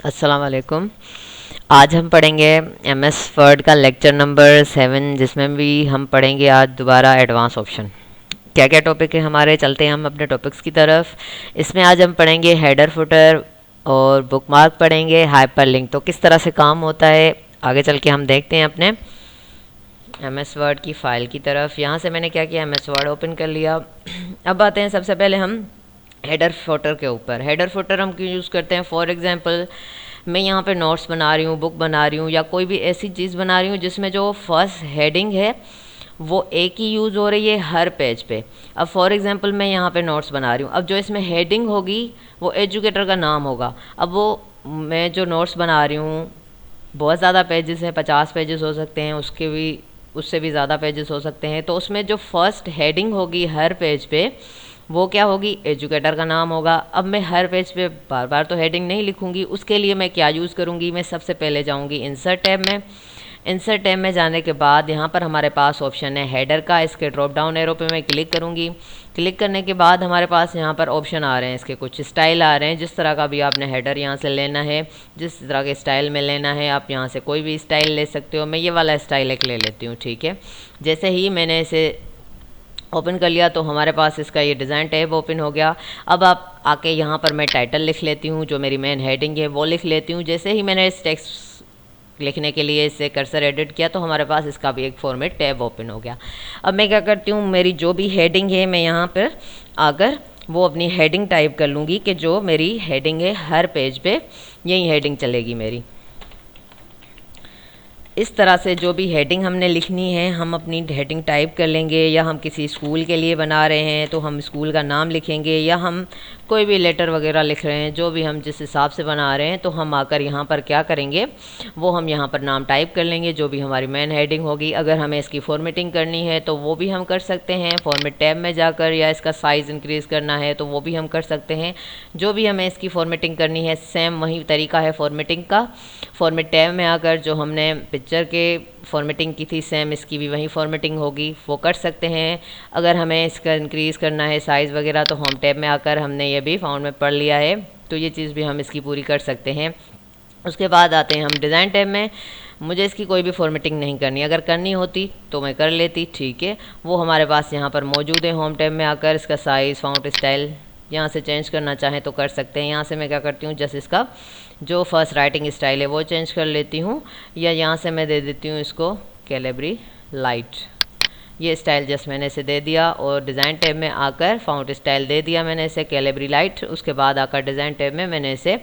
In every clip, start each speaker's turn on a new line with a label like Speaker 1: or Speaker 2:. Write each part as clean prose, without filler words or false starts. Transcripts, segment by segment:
Speaker 1: अस्सलाम वालेकुम। आज हम पढ़ेंगे एमएस वर्ड का लेक्चर नंबर 7, जिसमें भी हम पढ़ेंगे आज दोबारा एडवांस ऑप्शन। क्या क्या टॉपिक है हमारे, चलते हैं हम अपने टॉपिक्स की तरफ। इसमें आज हम पढ़ेंगे हेडर फुटर और बुकमार्क पढ़ेंगे, हाइपरलिंक तो किस तरह से काम होता है आगे चल के हम देखते हैं अपने एमएस वर्ड की फ़ाइल की तरफ। यहाँ से मैंने क्या किया, एमएस वर्ड ओपन कर लिया। अब आते हैं सबसे पहले हम हेडर फुटर के ऊपर। हेडर फुटर हम क्यों यूज़ करते हैं? फॉर एग्जांपल मैं यहाँ पे नोट्स बना रही हूँ, बुक बना रही हूँ, या कोई भी ऐसी चीज़ बना रही हूँ जिसमें जो फर्स्ट हेडिंग है वो एक ही यूज़ हो रही है हर पेज पे। अब फॉर एग्जांपल मैं यहाँ पे नोट्स बना रही हूँ, अब जो इसमें हेडिंग होगी वो एजुकेटर का नाम होगा। अब वो मैं जो नोट्स बना रही हूँ बहुत ज़्यादा पेजेस हैं, 50 पेजेस हो सकते हैं, उसके भी उससे भी ज़्यादा पेजेस हो सकते हैं। तो उसमें जो फर्स्ट हेडिंग होगी हर पेज पे वो क्या होगी, एजुकेटर का नाम होगा। अब मैं हर पेज पे बार बार तो हेडिंग नहीं लिखूंगी, उसके लिए मैं क्या यूज़ करूंगी, मैं सबसे पहले जाऊंगी इंसर्ट टैब में। इंसर्ट टैब में जाने के बाद यहाँ पर हमारे पास ऑप्शन है हेडर का, इसके ड्रॉप डाउन एरो पे मैं क्लिक करूँगी। क्लिक करने के बाद हमारे पास यहाँ पर ऑप्शन आ रहे हैं, इसके कुछ स्टाइल आ रहे हैं। जिस तरह का भी आपने हेडर यहाँ से लेना है, जिस तरह के स्टाइल में लेना है, आप यहाँ से कोई भी स्टाइल ले सकते हो। मैं ये वाला स्टाइल एक ले लेती हूँ, ठीक है। जैसे ही मैंने इसे ओपन कर लिया तो हमारे पास इसका ये डिज़ाइन टैब ओपन हो गया। अब आप आके यहाँ पर मैं टाइटल लिख लेती हूँ, जो मेरी मेन हेडिंग है वो लिख लेती हूँ। जैसे ही मैंने इस टेक्स्ट लिखने के लिए इसे कर्सर एडिट किया तो हमारे पास इसका भी एक फॉर्मेट टैब ओपन हो गया। अब मैं क्या करती हूँ, मेरी जो भी हेडिंग है मैं यहाँ पर आकर वो अपनी हेडिंग टाइप कर लूँगी कि जो मेरी हेडिंग है हर पेज पे यही हेडिंग चलेगी मेरी। इस तरह से जो भी हेडिंग हमने लिखनी है हम अपनी हेडिंग टाइप कर लेंगे, या हम किसी स्कूल के लिए बना रहे हैं तो हम स्कूल का नाम लिखेंगे, या हम कोई भी लेटर वगैरह लिख रहे हैं, जो भी हम जिस हिसाब से बना रहे हैं तो हम आकर यहाँ पर क्या करेंगे, वो हम यहाँ पर नाम टाइप कर लेंगे जो भी हमारी मेन हेडिंग होगी। अगर हमें इसकी फॉर्मेटिंग करनी है तो वो भी हम कर सकते हैं फॉर्मेट टैब में जाकर, या इसका साइज़ इंक्रीज़ करना है तो वो भी हम कर सकते हैं। जो भी हमें इसकी फॉर्मेटिंग करनी है सेम वही तरीका है फॉर्मेटिंग का। फॉर्मेट टैब में आकर जो हमने पिक्चर के फॉर्मेटिंग की थी सेम इसकी भी वही फॉर्मेटिंग होगी, वो कर सकते हैं। अगर हमें इसका इंक्रीज़ करना है साइज़ वगैरह तो होम टैब में आकर हमने ये भी फाउंड में पढ़ लिया है, तो ये चीज़ भी हम इसकी पूरी कर सकते हैं। उसके बाद आते हैं हम डिज़ाइन टैब में। मुझे इसकी कोई भी फॉर्मेटिंग नहीं करनी, अगर करनी होती तो मैं कर लेती, ठीक है। वो हमारे पास यहाँ पर मौजूद है। होम टैब में आकर इसका साइज़, फाउंट स्टाइल यहाँ से चेंज करना चाहें तो कर सकते हैं। यहाँ से मैं क्या करती हूँ, जस्ट इसका जो फर्स्ट राइटिंग स्टाइल है वो चेंज कर लेती हूँ, या यहाँ से मैं दे देती हूँ इसको कैलिब्री लाइट। ये स्टाइल जस्ट मैंने इसे दे दिया, और डिज़ाइन टैब में आकर फाउंट स्टाइल दे दिया मैंने इसे कैलिब्री लाइट। उसके बाद आकर डिज़ाइन टैब में मैंने इसे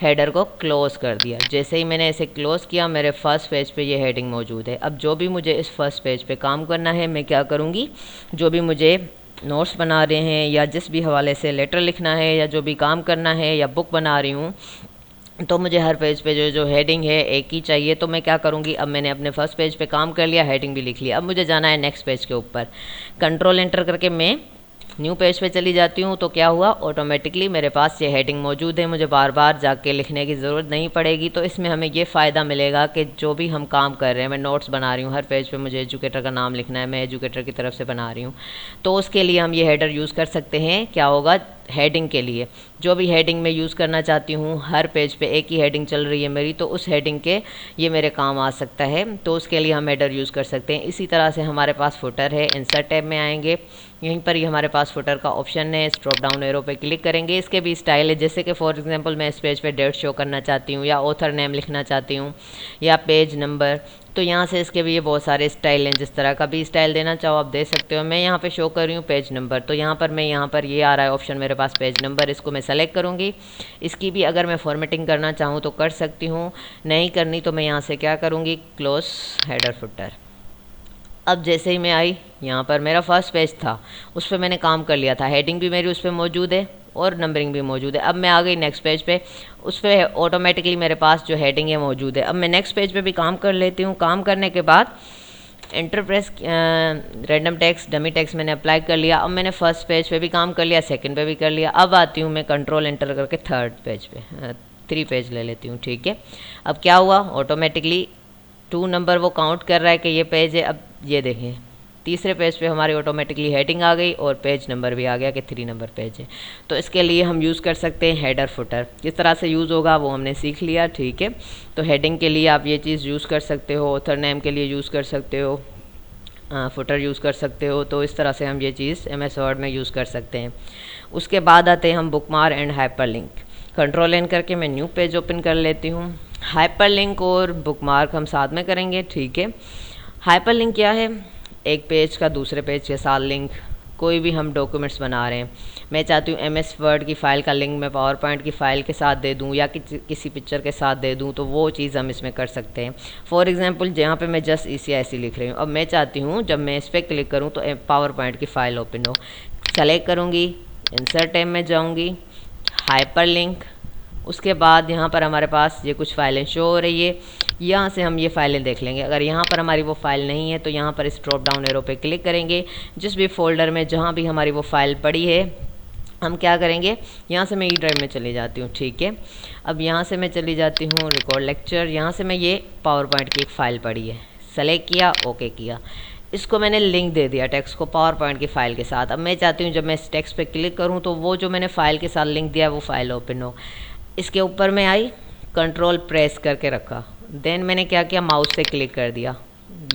Speaker 1: हेडर को क्लोज़ कर दिया। जैसे ही मैंने इसे क्लोज़ किया मेरे फर्स्ट पेज पे ये हेडिंग मौजूद है। अब जो भी मुझे इस फर्स्ट पेज पे काम करना है मैं क्या करूँगी, जो भी मुझे नोट्स बना रहे हैं या जिस भी हवाले से लेटर लिखना है या जो भी काम करना है या बुक बना रही हूँ, तो मुझे हर पेज पे जो जो हेडिंग है एक ही चाहिए। तो मैं क्या करूँगी, अब मैंने अपने फर्स्ट पेज पे काम कर लिया, हेडिंग भी लिख लिया, अब मुझे जाना है नेक्स्ट पेज के ऊपर। कंट्रोल एंटर करके मैं न्यू पेज पे चली जाती हूँ, तो क्या हुआ, ऑटोमेटिकली मेरे पास ये हेडिंग मौजूद है, मुझे बार बार जाके लिखने की ज़रूरत नहीं पड़ेगी। तो इसमें हमें ये फ़ायदा मिलेगा कि जो भी हम काम कर रहे हैं, मैं नोट्स बना रही हूँ, हर पेज पे मुझे एजुकेटर का नाम लिखना है, मैं एजुकेटर की तरफ से बना रही हूँ, तो उसके लिए हम ये हेडर यूज़ कर सकते हैं। क्या होगा, हेडिंग के लिए जो भी हेडिंग मैं यूज़ करना चाहती हूँ, हर पेज पे एक ही हेडिंग चल रही है मेरी, तो उस हेडिंग के ये मेरे काम आ सकता है, तो उसके लिए हम हेडर यूज़ कर सकते हैं। इसी तरह से हमारे पास फुटर है, इंसर्ट टैब में आएंगे, यहीं पर ही हमारे पास फुटर का ऑप्शन है, इस ड्रॉप डाउन एरो पे क्लिक करेंगे। इसके भी स्टाइल है, जैसे कि फॉर एग्जांपल मैं इस पेज पे डेट शो करना चाहती हूँ, या ऑथर नेम लिखना चाहती हूँ, या पेज नंबर, तो यहाँ से इसके भी ये बहुत सारे स्टाइल हैं, जिस तरह का भी स्टाइल देना चाहो आप दे सकते हो। मैं यहाँ पे शो कर रही हूँ पेज नंबर, तो यहाँ पर ये आ रहा है ऑप्शन मेरे पास पेज नंबर, इसको मैं सेलेक्ट करूँगी। इसकी भी अगर मैं फॉर्मेटिंग करना चाहूँ तो कर सकती हूँ, नहीं करनी तो मैं यहाँ से क्या करूँगी, क्लोज हेडर फुटर। अब जैसे ही मैं आई, यहाँ पर मेरा फर्स्ट पेज था, उस पर मैंने काम कर लिया था, हेडिंग भी मेरी उस पर मौजूद है और नंबरिंग भी मौजूद है। अब मैं आ गई नेक्स्ट पेज पे, उस पर ऑटोमेटिकली मेरे पास जो हेडिंग है मौजूद है। अब मैं नेक्स्ट पेज पे भी काम कर लेती हूँ। काम करने के बाद enter press, random text, dummy text मैंने अप्लाई कर लिया। अब मैंने फर्स्ट पेज पे भी काम कर लिया, सेकंड पे भी कर लिया। अब आती हूँ मैं कंट्रोल एंटर करके थर्ड पेज पे, 3 पेज ले लेती हूँ, ठीक है। अब क्या हुआ, ऑटोमेटिकली 2 नंबर वो काउंट कर रहा है कि ये पेज है। अब ये देखें तीसरे पेज पे हमारी ऑटोमेटिकली हेडिंग आ गई और पेज नंबर भी आ गया कि 3 नंबर पेज है। तो इसके लिए हम यूज़ कर सकते हैं हेडर फुटर। किस तरह से यूज़ होगा वो हमने सीख लिया, ठीक है। तो हेडिंग के लिए आप ये चीज़ यूज़ कर सकते हो, ऑथर नेम के लिए यूज़ कर सकते हो, फुटर यूज़ कर सकते हो। तो इस तरह से हम ये चीज़ MS वर्ड में यूज़ कर सकते हैं। उसके बाद आते हैं हम bookmark and hyperlink. Control N करके मैं न्यू पेज ओपन कर लेती हूँ। हाइपरलिंक और बुकमार्क हम साथ में करेंगे, ठीक है। हाइपरलिंक क्या है? एक पेज का दूसरे पेज के साथ लिंक। कोई भी हम डॉक्यूमेंट्स बना रहे हैं, मैं चाहती हूँ MS वर्ड की फ़ाइल का लिंक मैं पावर पॉइंट की फ़ाइल के साथ दे दूँ या किसी पिक्चर के साथ दे दूँ, तो वो चीज़ हम इसमें कर सकते हैं। फॉर एग्जांपल जहाँ पे मैं जस्ट ECIC लिख रही हूँ, अब मैं चाहती हूँ जब मैं इस पर क्लिक करूँ तो पावर पॉइंट की फ़ाइल ओपन हो। सेलेक्ट करूँगी, इंसर्ट टैब में जाऊँगी, हाइपरलिंक। उसके बाद यहाँ पर हमारे पास ये कुछ फ़ाइलें शो हो रही है, यहाँ से हम ये फ़ाइलें देख लेंगे। अगर यहाँ पर हमारी वो फ़ाइल नहीं है तो यहाँ पर इस ड्रॉप डाउन एरो पे क्लिक करेंगे। जिस भी फोल्डर में जहाँ भी हमारी वो फ़ाइल पड़ी है हम क्या करेंगे, यहाँ से मैं E ड्राइव में चली जाती हूँ, ठीक है। अब यहाँ से मैं चली जाती हूँ रिकॉर्ड लेक्चर, यहाँ से मैं ये पावर पॉइंट की एक फ़ाइल पड़ी है, सेलेक्ट किया, ओके किया। इसको मैंने लिंक दे दिया टेक्स्ट को पावर पॉइंट की फ़ाइल के साथ। अब मैं चाहती हूँ जब मैं इस टेक्स्ट पे क्लिक करूँ तो वो जो मैंने फ़ाइल के साथ लिंक दिया वो फ़ाइल ओपन हो। इसके ऊपर मैं आई, कंट्रोल प्रेस करके रखा, देन मैंने क्या किया, माउस से क्लिक कर दिया,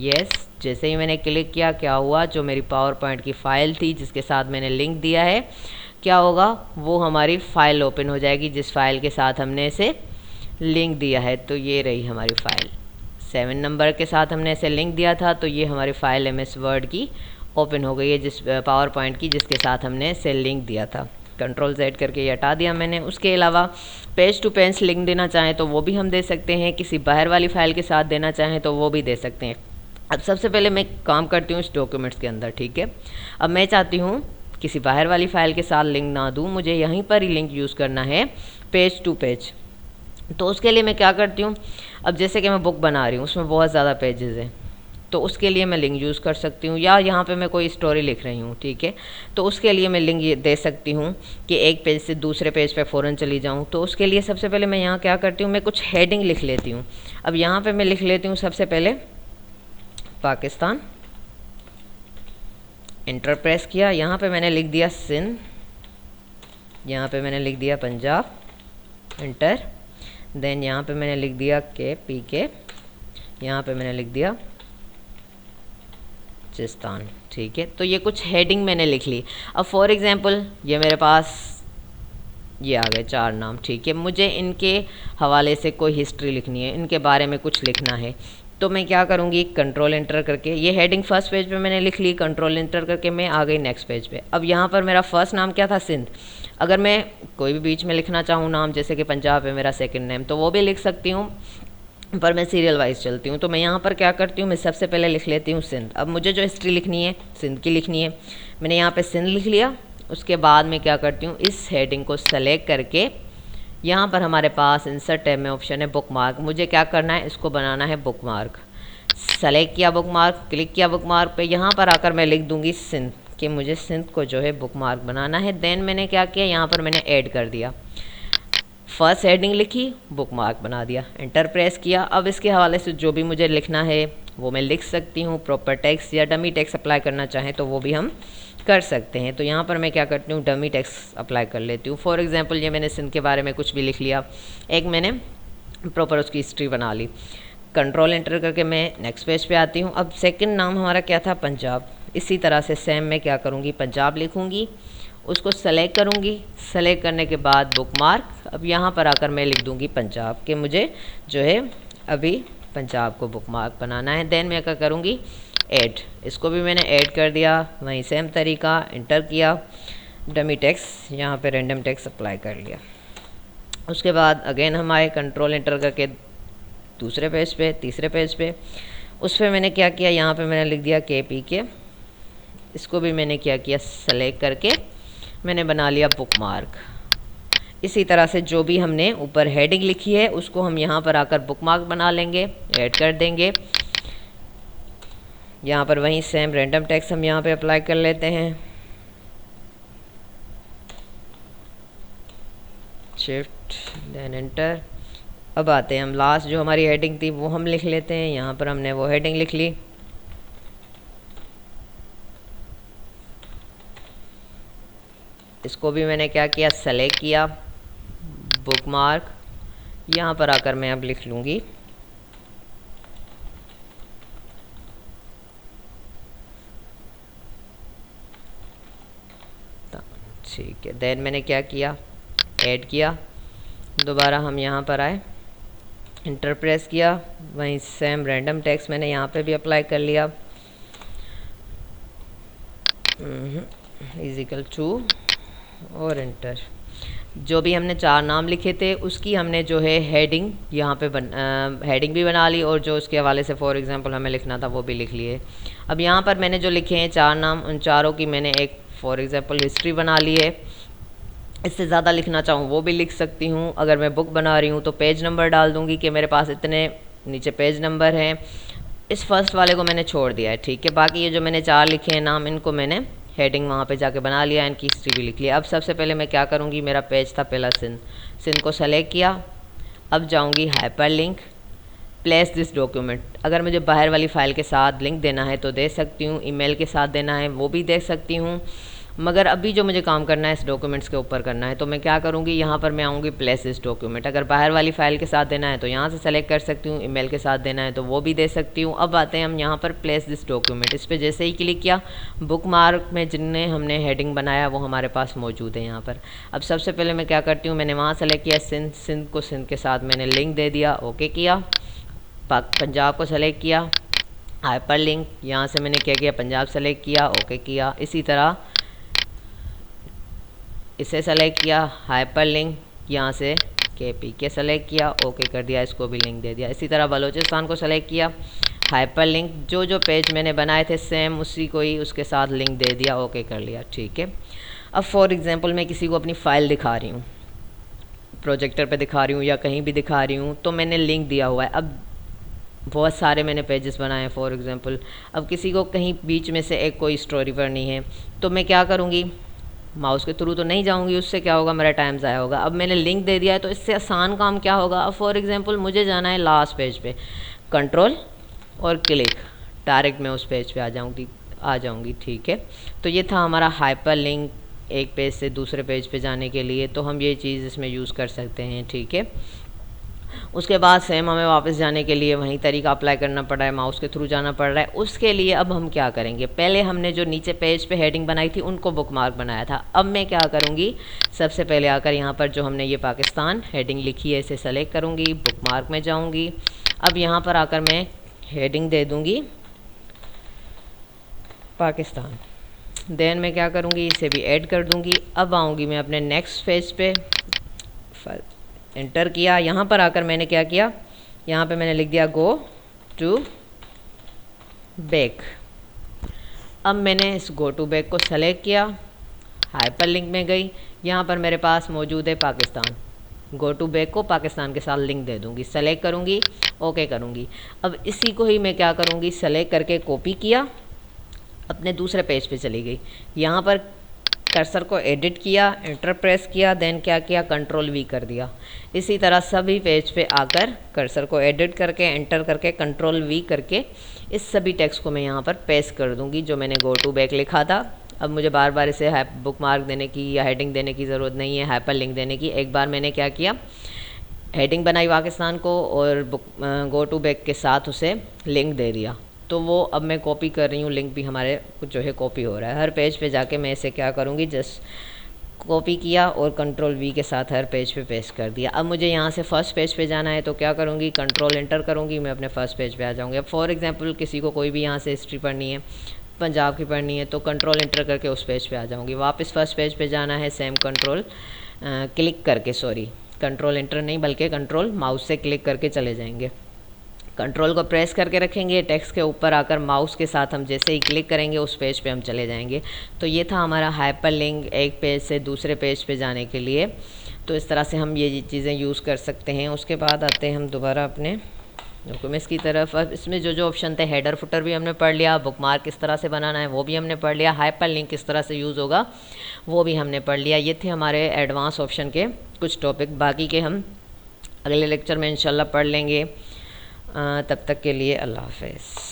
Speaker 1: यस। जैसे ही मैंने क्लिक किया क्या हुआ, जो मेरी पावर पॉइंट की फ़ाइल थी जिसके साथ मैंने लिंक दिया है, क्या होगा, वो हमारी फ़ाइल ओपन हो जाएगी जिस फाइल के साथ हमने इसे लिंक दिया है। तो ये रही हमारी फ़ाइल, 7 नंबर के साथ हमने इसे लिंक दिया था, तो ये हमारी फ़ाइल MS वर्ड की ओपन हो गई है जिस पावर पॉइंट की जिसके साथ हमने इसे लिंक दिया था। कंट्रोल Z करके ये हटा दिया मैंने। उसके अलावा पेज टू पेज लिंक देना चाहें तो वो भी हम दे सकते हैं, किसी बाहर वाली फ़ाइल के साथ देना चाहें तो वो भी दे सकते हैं। अब सबसे पहले मैं काम करती हूँ इस डॉक्यूमेंट्स के अंदर, ठीक है। अब मैं चाहती हूँ किसी बाहर वाली फ़ाइल के साथ लिंक ना दूँ, मुझे यहीं पर ही लिंक यूज़ करना है पेज टू पेज। तो उसके लिए मैं क्या करती हूँ, अब जैसे कि मैं बुक बना रही हूँ उसमें बहुत ज़्यादा पेजेस हैं, तो उसके लिए मैं लिंक यूज़ कर सकती हूँ। या यहाँ पे मैं कोई स्टोरी लिख रही हूँ, ठीक है, तो उसके लिए मैं लिंक ये दे सकती हूँ कि एक पेज से दूसरे पेज पे फ़ौरन चली जाऊँ। तो उसके लिए सबसे पहले मैं यहाँ क्या करती हूँ, मैं कुछ हेडिंग लिख लेती हूँ। अब यहाँ पे मैं लिख लेती हूँ सबसे पहले पाकिस्तान, एंटर प्रेस किया, यहाँ पे मैंने लिख दिया सिंध, यहाँ पे मैंने लिख दिया पंजाब, एंटर। देन यहाँ पे मैंने लिख दिया KPK, यहाँ पे मैंने लिख दिया बलूचिस्तान, ठीक है। तो ये कुछ हेडिंग मैंने लिख ली। अब फॉर एग्जांपल ये मेरे पास ये आ गए 4 नाम, ठीक है। मुझे इनके हवाले से कोई हिस्ट्री लिखनी है, इनके बारे में कुछ लिखना है, तो मैं क्या करूँगी, कंट्रोल एंटर करके ये हेडिंग फर्स्ट पेज पे मैंने लिख ली, कंट्रोल एंटर करके मैं आ गई नेक्स्ट पेज पे। अब यहाँ पर मेरा फर्स्ट नाम क्या था, सिंध। अगर मैं कोई भी बीच में लिखना चाहूँ नाम, जैसे कि पंजाब है मेरा सेकंड नेम, तो वो भी लिख सकती हूँ, पर मैं सीरियल वाइज चलती हूँ। तो मैं यहाँ पर क्या करती हूँ, मैं सबसे पहले लिख लेती हूँ सिंध। अब मुझे जो हिस्ट्री लिखनी है सिंध की लिखनी है, मैंने यहाँ पे सिंध लिख लिया। उसके बाद मैं क्या करती हूँ, इस हेडिंग को सेलेक्ट करके यहाँ पर हमारे पास इंसर्ट टैब में ऑप्शन है बुकमार्क। मुझे क्या करना है, इसको बनाना है बुकमार्क। सेलेक्ट किया बुकमार्क, क्लिक किया बुकमार्क पे, यहाँ पर आकर मैं लिख दूँगी सिंध, कि मुझे सिंध को जो है बुकमार्क बनाना है। देन मैंने क्या किया, यहाँ पर मैंने ऐड कर दिया, फर्स्ट हेडिंग लिखी, बुकमार्क बना दिया, एंटर प्रेस किया। अब इसके हवाले से जो भी मुझे लिखना है वो मैं लिख सकती हूँ। प्रॉपर टेक्स्ट या डमी टेक्स्ट अप्लाई करना चाहें तो वो भी हम कर सकते हैं। तो यहाँ पर मैं क्या करती हूँ, डमी टेक्स्ट अप्लाई कर लेती हूँ। फॉर एग्जांपल ये मैंने सिंध के बारे में कुछ भी लिख लिया, एक मैंने प्रॉपर उसकी हिस्ट्री बना ली। कंट्रोल एंटर करके मैं नेक्स्ट पेज पे आती हूँ। अब सेकंड नाम हमारा क्या था, पंजाब। इसी तरह से सेम मैं क्या करूँगी, पंजाब लिखूँगी, उसको सेलेक्ट करूँगी। सेलेक्ट करने के बाद बुकमार्क, अब यहाँ पर आकर मैं लिख दूँगी पंजाब, कि मुझे जो है अभी पंजाब को बुकमार्क बनाना है। देन मैं क्या करूँगी, ऐड, इसको भी मैंने ऐड कर दिया। वहीं सेम तरीका, एंटर किया, डमी टेक्स्ट यहाँ पे रैंडम टेक्स्ट अप्लाई कर लिया। उसके बाद अगेन हम आए, कंट्रोल एंटर करके दूसरे पेज पे, तीसरे पेज पे, उस पर मैंने क्या किया, यहाँ पे मैंने लिख दिया KPK, इसको भी मैंने क्या किया, सेलेक्ट करके मैंने बना लिया बुकमार्क। इसी तरह से जो भी हमने ऊपर हेडिंग लिखी है उसको हम यहाँ पर आकर बुकमार्क बना लेंगे, ऐड कर देंगे। यहाँ पर वहीं सेम रैंडम टेक्स्ट हम यहाँ पे अप्लाई कर लेते हैं, शिफ्ट देन एंटर। अब आते हैं हम लास्ट जो हमारी हेडिंग थी वो हम लिख लेते हैं। यहाँ पर हमने वो हेडिंग लिख ली, इसको भी मैंने क्या किया, सेलेक्ट किया, बुकमार्क। यहाँ पर आकर मैं अब लिख लूँगी ठीक है। देन मैंने क्या किया, ऐड किया, दोबारा हम यहाँ पर आए, इंटर प्रेस किया, वहीं सेम रैंडम टेक्स्ट मैंने यहाँ पे भी अप्लाई कर लिया, इजिकल टू और इंटर। जो भी हमने 4 नाम लिखे थे उसकी हमने जो है हेडिंग यहाँ पे हेडिंग भी बना ली, और जो उसके हवाले से फॉर एग्जांपल हमें लिखना था वो भी लिख लिए। अब यहाँ पर मैंने जो लिखे हैं 4 नाम, उन चारों की मैंने एक फॉर एग्जांपल हिस्ट्री बना ली है। इससे ज़्यादा लिखना चाहूँ वो भी लिख सकती हूँ। अगर मैं बुक बना रही हूँ तो पेज नंबर डाल दूँगी कि मेरे पास इतने नीचे पेज नंबर हैं। इस फर्स्ट वाले को मैंने छोड़ दिया है, ठीक है। बाकी ये जो मैंने 4 लिखे हैं नाम, इनको मैंने हेडिंग वहाँ पे जाके बना लिया, इनकी हिस्ट्री भी लिख लिया। अब सबसे पहले मैं क्या करूँगी, मेरा पेज था पहला सिंध को सेलेक्ट किया। अब जाऊँगी hyper link, place this document. अगर मुझे बाहर वाली फ़ाइल के साथ लिंक देना है तो दे सकती हूँ, ईमेल के साथ देना है वो भी दे सकती हूँ, मगर अभी जो मुझे काम करना है इस डॉक्यूमेंट्स के ऊपर करना है, तो मैं क्या करूँगी, यहाँ पर मैं आऊँगी प्लेस दिस डॉक्यूमेंट। अगर बाहर वाली फ़ाइल के साथ देना है तो यहाँ से सेलेक्ट कर सकती हूँ, ईमेल के साथ देना है तो वो भी दे सकती हूँ। अब आते हैं हम यहाँ पर प्लेस दिस डॉक्यूमेंट, इस पर जैसे ही क्लिक किया, बुक मार्क में जिनने हमने हेडिंग बनाया वो हमारे पास मौजूद है यहाँ पर। अब सबसे पहले मैं क्या करती हूँ, मैंने वहाँ सेलेक्ट किया सिंध को, सिंध के साथ मैंने लिंक दे दिया, ओके किया। पंजाब को सेलेक्ट किया, हाइपर लिंक, यहाँ से मैंने क्या किया, पंजाब सेलेक्ट किया, ओके किया। इसी तरह इसे सेलेक्ट किया, हाइपर लिंक, यहाँ से KPK सेलेक्ट किया, ओके कर दिया, इसको भी लिंक दे दिया। इसी तरह बलोचिस्तान को सेलेक्ट किया, हाइपर लिंक, जो पेज मैंने बनाए थे सेम उसी को ही उसके साथ लिंक दे दिया, ओके कर लिया, ठीक है। अब फॉर एग्जांपल मैं किसी को अपनी फ़ाइल दिखा रही हूँ, प्रोजेक्टर पे दिखा रही हूँ या कहीं भी दिखा रही हूँ, तो मैंने लिंक दिया हुआ है। अब बहुत सारे मैंने पेजेस बनाए हैं फॉर एग्जांपल, अब किसी को कहीं बीच में से एक कोई स्टोरी पढ़नी है तो मैं क्या करूँगी, माउस के थ्रू तो नहीं जाऊंगी, उससे क्या होगा, मेरा टाइम ज़ाया होगा। अब मैंने लिंक दे दिया है तो इससे आसान काम क्या होगा, अब फॉर एग्जांपल मुझे जाना है लास्ट पेज पे, कंट्रोल और क्लिक, डायरेक्ट मैं उस पेज पे आ जाऊंगी, ठीक है। तो ये था हमारा हाइपर लिंक, एक पेज से दूसरे पेज पे जाने के लिए, तो हम ये चीज़ इसमें यूज़ कर सकते हैं, ठीक है। उसके बाद सेम हमें वापस जाने के लिए वही तरीका अप्लाई करना पड़ रहा है, माउस के थ्रू जाना पड़ रहा है। उसके लिए अब हम क्या करेंगे, पहले हमने जो नीचे पेज पे हेडिंग बनाई थी उनको बुकमार्क बनाया था। अब मैं क्या करूँगी, सबसे पहले आकर यहाँ पर जो हमने ये पाकिस्तान हेडिंग लिखी है इसे सेलेक्ट करूँगी, बुकमार्क में जाऊँगी। अब यहाँ पर आकर मैं हेडिंग दे दूँगी पाकिस्तान, देन मैं क्या करूँगी, इसे भी ऐड कर दूँगी। अब आऊँगी मैं अपने नेक्स्ट पेज पे, एंटर किया, यहाँ पर आकर मैंने क्या किया, यहाँ पे मैंने लिख दिया गो टू बैक। अब मैंने इस गो टू बैक को सेलेक्ट किया, हाइपर लिंक में गई, यहाँ पर मेरे पास मौजूद है पाकिस्तान, गो टू बैक को पाकिस्तान के साथ लिंक दे दूँगी, सेलेक्ट करूँगी, ओके करूँगी। अब इसी को ही मैं क्या करूँगी, सेलेक्ट करके कॉपी किया, अपने दूसरे पेज पे चली गई, यहाँ पर कर्सर को एडिट किया, एंटर प्रेस किया, देन क्या किया, कंट्रोल V कर दिया। इसी तरह सभी पेज पे आकर कर्सर को एडिट करके, एंटर करके, कंट्रोल V करके इस सभी टेक्स्ट को मैं यहाँ पर पेस्ट कर दूँगी जो मैंने गो टू बैक लिखा था। अब मुझे बार बार इसे बुक मार्क देने की या हेडिंग देने की ज़रूरत नहीं है, हाइपर लिंक देने की। एक बार मैंने क्या किया, हेडिंग बनाई पाकिस्तान को और गो टू बैक के साथ उसे लिंक दे दिया, तो वो अब मैं कॉपी कर रही हूँ, लिंक भी हमारे जो है कॉपी हो रहा है। हर पेज पे जाके मैं इसे क्या करूँगी, जस्ट कॉपी किया और कंट्रोल V के साथ हर पेज पे पेस्ट कर दिया। अब मुझे यहाँ से फर्स्ट पेज पे जाना है तो क्या करूँगी, कंट्रोल एंटर करूँगी, मैं अपने फर्स्ट पेज पे आ जाऊँगी। अब फॉर एग्जांपल किसी को कोई भी यहाँ से हिस्ट्री पढ़नी है, पंजाब की पढ़नी है, तो कंट्रोल एंटर करके उस पेज पे आ जाऊँगी। वापस फर्स्ट पेज पे जाना है, सेम कंट्रोल क्लिक करके, सॉरी कंट्रोल एंटर नहीं बल्कि कंट्रोल माउस से क्लिक करके चले जाएंगे। कंट्रोल को प्रेस करके रखेंगे, टेक्स्ट के ऊपर आकर माउस के साथ हम जैसे ही क्लिक करेंगे उस पेज पे हम चले जाएंगे। तो ये था हमारा हाइपर लिंक, एक पेज से दूसरे पेज पे जाने के लिए। तो इस तरह से हम ये चीज़ें यूज़ कर सकते हैं। उसके बाद आते हैं हम दोबारा अपने डॉक्यूमेंट्स की तरफ। अब इसमें जो ऑप्शन थे, हेडर फुटर भी हमने पढ़ लिया, बुकमार्क किस तरह से बनाना है वो भी हमने पढ़ लिया, हाइपर लिंक किस तरह से यूज़ होगा वो भी हमने पढ़ लिया। ये थे हमारे एडवांस ऑप्शन के कुछ टॉपिक, बाकी के हम अगले लेक्चर में इंशाल्लाह पढ़ लेंगे। तब तक के लिए अल्लाह हाफ़िज़।